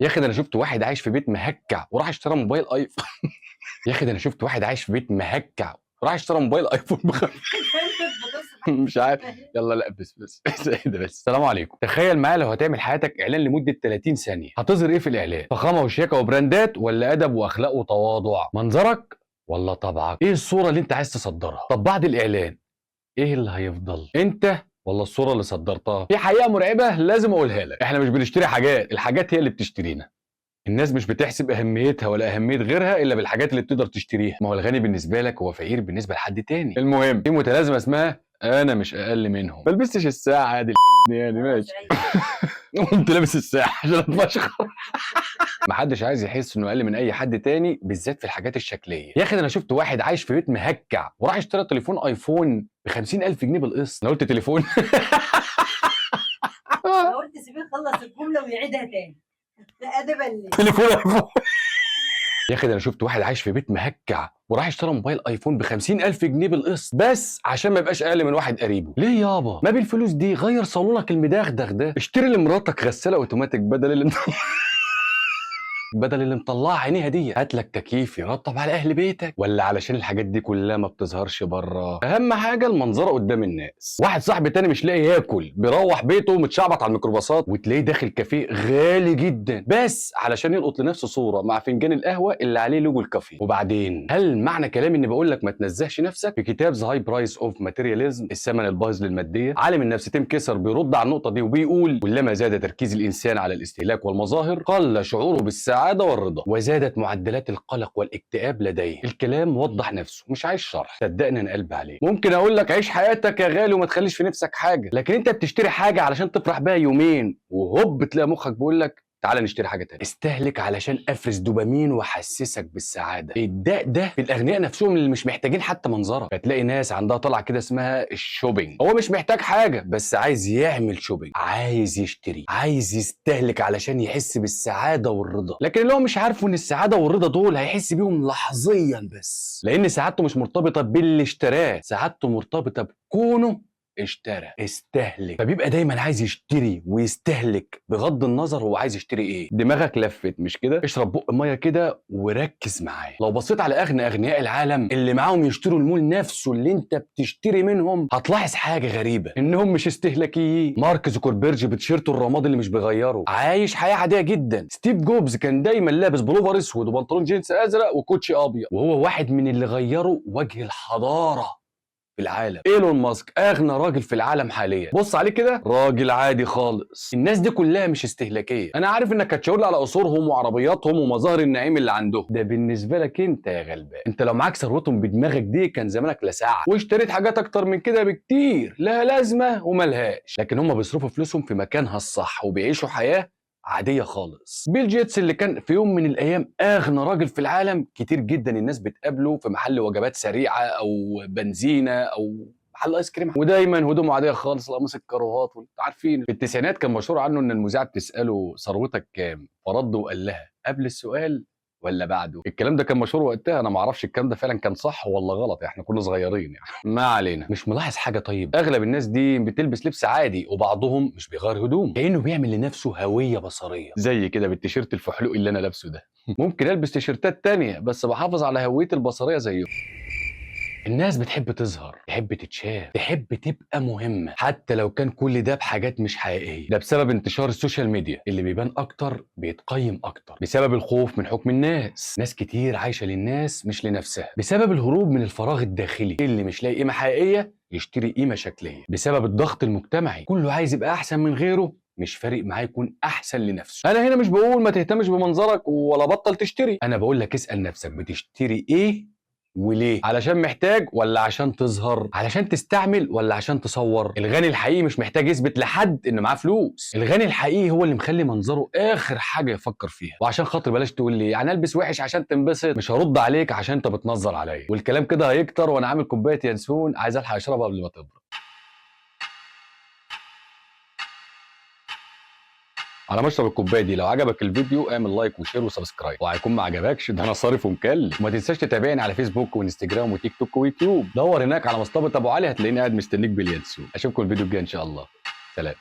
يا اخي ده انا شفت واحد عايش في بيت مهكع وراح اشترى موبايل ايفون. يا اخي ده انا شفت واحد عايش في بيت مهكع وراح اشترى موبايل ايفون مش عارف. يلا لا بس ايه ده بس. السلام عليكم. تخيل معايا لو هتعمل حياتك اعلان لمده 30 ثانيه، هتظهر ايه في الاعلان؟ فخامه وشياكه وبراندات، ولا ادب واخلاق وتواضع؟ منظرك ولا طبعك؟ ايه الصوره اللي انت عايز تصدرها؟ طب بعد الاعلان ايه اللي هيفضل؟ انت ولا الصوره اللي صدرتها؟ في حقيقه مرعبه لازم اقولها لك، احنا مش بنشتري حاجات، الحاجات هي اللي بتشترينا. الناس مش بتحسب اهميتها ولا اهميه غيرها الا بالحاجات اللي بتقدر تشتريها. ما هو الغني بالنسبه لك هو فقير بالنسبه لحد تاني. المهم في متلازمه اسمها انا مش اقل منهم. ما لبستش الساعه عادي يعني ماشي. قمت لابس الساعه عشان اتفشخر. محدش عايز يحس انه اقل من اي حد تاني، بالذات في الحاجات الشكليه. يا اخي ده انا شفت واحد عايش في بيت مهكع وراح اشترى تليفون ايفون ب 50,000 جنيه بالقسط. انا قلت تليفون. انا قلت سيبيه يخلص الجمله ويعيدها تاني. لا ادبا ليه. تليفون ايفون. يا اخي ده انا شفت واحد عايش في بيت مهكع وراح اشترى موبايل ايفون ب 50,000 جنيه بالقسط بس عشان ما يبقاش اقل من واحد قريبه. ليه يابا؟ ما بالفلوس دي غير صالونك المدغدغ ده، اشتري لمراتك غساله اوتوماتيك بدل اللي مطلعه عينيها دي. هات لك تكييف يرطب على اهل بيتك، ولا علشان الحاجات دي كلها ما بتظهرش بره؟ اهم حاجه المنظره قدام الناس. واحد صاحبي تاني مش لاقي ياكل، بيروح بيته متشعبط على الميكروباصات، وتلاقيه داخل كافيه غالي جدا بس علشان يلقط لنفسه صوره مع فنجان القهوه اللي عليه لوجو الكافيه. وبعدين هل معنى كلامي اني بقول لك ما تنزهش نفسك؟ في كتاب ذا هاي برايس اوف ماتيرياليزم، الثمن الباهظ للماديه، عالم النفس تيم كيسر بيرد على النقطه دي وبيقول كلما زاد تركيز الانسان على الاستهلاك والمظاهر قل شعوره بالسعاده والرضا، وزادت معدلات القلق والاكتئاب لديه. الكلام وضح نفسه، مش عايز شرح، صدقني انا قلب عليه. ممكن اقول لك عيش حياتك يا غالي وما تخليش في نفسك حاجه، لكن انت بتشتري حاجه علشان تفرح بيها يومين وهوب تلاقي مخك بيقول لك تعالى نشتري حاجه تانية. استهلك علشان افرز دوبامين واحسسك بالسعاده. الداء ده في الاغنياء نفسهم اللي مش محتاجين حتى منظره. فتلاقي ناس عندها طلعه كده اسمها الشوبينج، هو مش محتاج حاجه بس عايز يعمل شوبينج، عايز يشتري، عايز يستهلك علشان يحس بالسعاده والرضا. لكن اللي هو مش عارفه ان السعاده والرضا دول هيحس بيهم لحظيا بس، لان سعادته مش مرتبطه باللي اشتراه، سعادته مرتبطه بكونه اشترى. استهلك. فبيبقى دايما عايز يشتري ويستهلك بغض النظر هو عايز يشتري ايه. دماغك لفت مش كده؟ اشرب بق ميه كده وركز معايا. لو بصيت على اغنياء العالم اللي معاهم يشتروا المول نفسه اللي انت بتشتري منهم، هتلاحظ حاجه غريبه، انهم مش استهلاكيين. مارك زوكربيرج بتيشيرته الرمادي اللي مش بيغيره، عايش حياه عاديه جدا. ستيف جوبز كان دايما لابس بلوفر اسود وبنطلون جينز ازرق وكوتشي ابيض، وهو واحد من اللي غيروا وجه الحضاره في العالم. ايلون ماسك اغنى راجل في العالم حاليا، بص عليه كده راجل عادي خالص. الناس دي كلها مش استهلاكيه. انا عارف انك هتشاور لي على قصورهم وعربياتهم ومظاهر النعيم اللي عندهم، ده بالنسبه لك انت يا غلبان. انت لو معاك ثروتهم بدماغك دي كان زمانك لساعه واشتريت حاجات اكتر من كده بكتير لها لازمه وملهاش. لكن هم بيصرفوا فلوسهم في مكانها الصح وبيعيشوا حياه عاديه خالص. بيل جيتس اللي كان في يوم من الايام اغنى راجل في العالم، كتير جدا الناس بتقابله في محل وجبات سريعه او بنزينه او محل ايس كريم، ودايما هدومه عاديه خالص، لا ماسك كاروهات عارفين. في التسعينات كان مشهور عنه ان المذيعه بتساله ثروتك كام، فرد وقال لها قبل السؤال ولا بعده. الكلام ده كان مشهور وقتها، انا ما اعرفش الكلام ده فعلا كان صح ولا غلط، احنا كنا صغيرين يعني. ما علينا. مش ملاحظ حاجه؟ طيب اغلب الناس دي بتلبس لبس عادي وبعضهم مش بيغير هدوم، كانه بيعمل لنفسه هويه بصريه. زي كده بالتيشيرت الفحلوق اللي انا لابسه ده. ممكن البس تيشيرتات تانية بس بحافظ على هويتي البصريه زيه. الناس بتحب تظهر، تحب تتشاف، تحب تبقى مهمة حتى لو كان كل ده بحاجات مش حقيقية. ده بسبب انتشار السوشيال ميديا، اللي بيبان أكتر بيتقيم أكتر، بسبب الخوف من حكم الناس. ناس كتير عايشة للناس مش لنفسها، بسبب الهروب من الفراغ الداخلي، اللي مش لاقي قيمة حقيقية يشتري قيمة شكلية، بسبب الضغط المجتمعي، كله عايز يبقى أحسن من غيره، مش فارق معاه يكون احسن لنفسه. انا هنا مش بقول ما تهتمش بمنظرك ولا بطل تشتري، انا بقول لك اسال نفسك بتشتري ايه وليه؟ علشان محتاج ولا عشان تظهر؟ علشان تستعمل ولا عشان تصور؟ الغني الحقيقي مش محتاج يثبت لحد انه معاه فلوس، الغني الحقيقي هو اللي مخلي منظره اخر حاجه يفكر فيها. وعشان خاطر بلاش تقول لي يعني البس وحش عشان تنبسط، مش هرد عليك عشان انت بتنظر عليا، والكلام كده هيكتر وانا عامل كوبايه ينسون عايز الحق اشربها قبل ما تبرد. على مشرب الكوبايه دي، لو عجبك الفيديو اعمل لايك وشير وسبسكرايب، وهيكون ما عجبكش ده انا صارف ومكلف. وما تنساش تتابعني على فيسبوك وانستجرام وتيك توك ويوتيوب، دور هناك على مصطبه ابو علي هتلاقيني قاعد مستنيك باليانسون. اشوفكم الفيديو الجاي ان شاء الله. سلام.